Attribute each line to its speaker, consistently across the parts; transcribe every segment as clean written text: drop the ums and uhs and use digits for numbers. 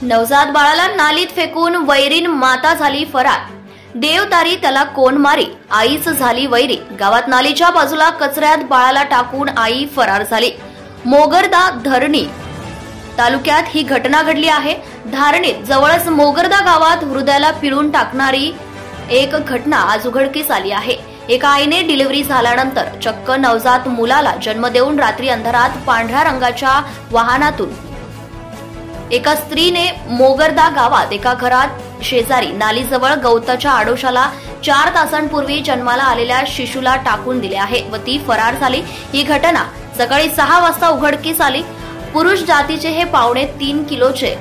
Speaker 1: नवजात बाळाला नालीत फेकून वैरीण माता झाली फरार। देवतारी त्याला कोण मारी, आईच झाली वैरी। गावात नालीच्या बाजूला कचऱ्यात बाळाला टाकून आई फरार झाली। मोगरदा धरणी तालुक्यात ही घटना घडली आहे। धारणीत जवळच मोगरदा गावात हृदयाला पिळून टाकणारी एक घटना आज उघडकीस आली आहे। एका आईने डिलिव्हरी झाल्यानंतर चक्क नवजात मुलाला जन्म देऊन रात्री अंधारात पांढऱ्या रंगाच्या वाहनातून एका स्त्रीने मोगरदा गावात एका घरात शेजारी नालीजवळ गवताच्या आडोशाला 4 तासांपूर्वी जन्माला आलेल्या शिशूला टाकून दिले आहे व ती फरार झाली। ही घटना सकाळी 6 वाजता उघडकीस आली। पुरुष जातीचे हे 3.5 किलोचे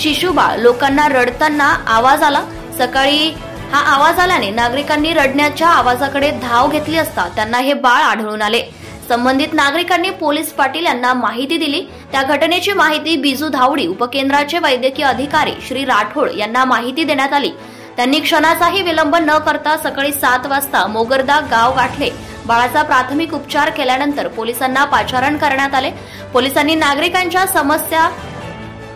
Speaker 1: शिशुबाळ लोकांना रडताना आवाज आला। सकाळी हा आवाज आल्याने नागरिकांनी रडण्याच्या आवाजाकडे धाव घेतली असता त्यांना हे बाळ आढळून आले। संबंधित नागरिकांनी पोलीस पाटील यांना माहिती दिली। त्या घटनेची माहिती बिजू धावडी उपकेंद्राचे वैद्यकीय अधिकारी श्री राठोड यांना माहिती देण्यात आली। त्यांनी क्षणाचाही विलंब न करता सकाळी 7 वाजता मोगरदा गाव गाठले। बाळाचा प्राथमिक उपचार केल्यानंतर पोलिसांना पाचारण करण्यात आले। पोलिसांनी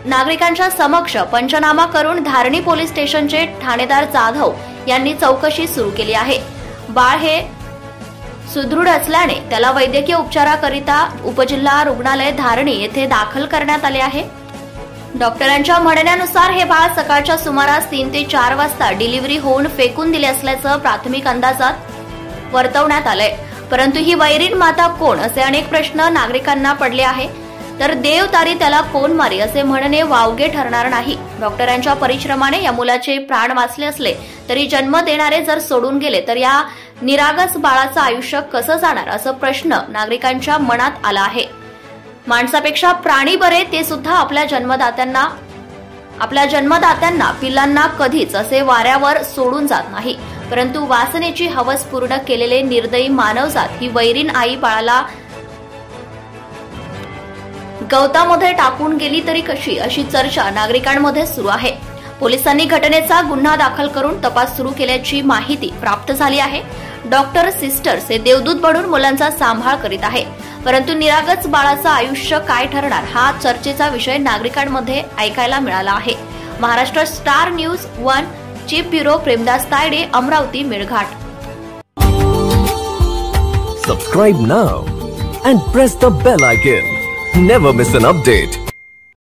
Speaker 1: नागरिकांच्या समक्ष पंचनामा करून धारणी पोलीस स्टेशनचे ठाणेदार जाधव यांनी चौकशी सुरू केली आहे। बाळ हे सुदृढ असल्याने त्याला वैद्यकीय उपचाराकरिता उपजिल्हा रुग्णालय धारणी येथे दाखल करण्यात आले आहे। डॉक्टरांच्या म्हणण्यानुसार हे बाळ सकाळच्या सुमारास 3 ते 4 वाजता डिलिव्हरी होऊन फेकून दिले असल्याचं प्राथमिक अंदाजात वर्तवण्यात आलंय। परंतु ही वैरीण माता कोण असे अनेक प्रश्न नागरिकांना पडले आहे। तर देवतारी त्याला कोण मारी असे म्हणणे वावगे ठरणार नाही। डॉक्टरांच्या परिश्रमाने या मुलाचे प्राण वाचले असले तरी जन्म देणारे जर सोडून गेले तर या निरागस बाळाचं आयुष्य कसं जाणार असा प्रश्न नागरिकांच्या मनात आला आहे। माणसापेक्षा प्राणी बरे, ते सुद्धा आपल्या जन्मदात्यांना पिल्लांना कधीच असे वाऱ्यावर सोडून जात नाही। परंतु वासनेची हवस पूर्ण केलेले निर्दयी मानवजात ही वैरीण आई बाळाला गवतामध्ये टाकून गेली तरी कशी अशी चर्चा नागरिकांमध्ये सुरू आहे। पोलिसांनी घटनेचा गुन्हा दाखल करून तपास सुरू केल्याची माहिती प्राप्त झाली आहे। डॉक्टर सिस्टर्स हे देवदूत बनून मुलांचा सांभाळ करीत आहे। परंतु निरागस बाळाचं आयुष्य काय ठरणार हा चर्चेचा विषय नागरिकांमध्ये ऐकायला मिळाला आहे। Maharashtra star news 1 chief bureau Premdas Tayde, Amravati Melghat.
Speaker 2: Subscribe now and press the bell icon. Never miss an update.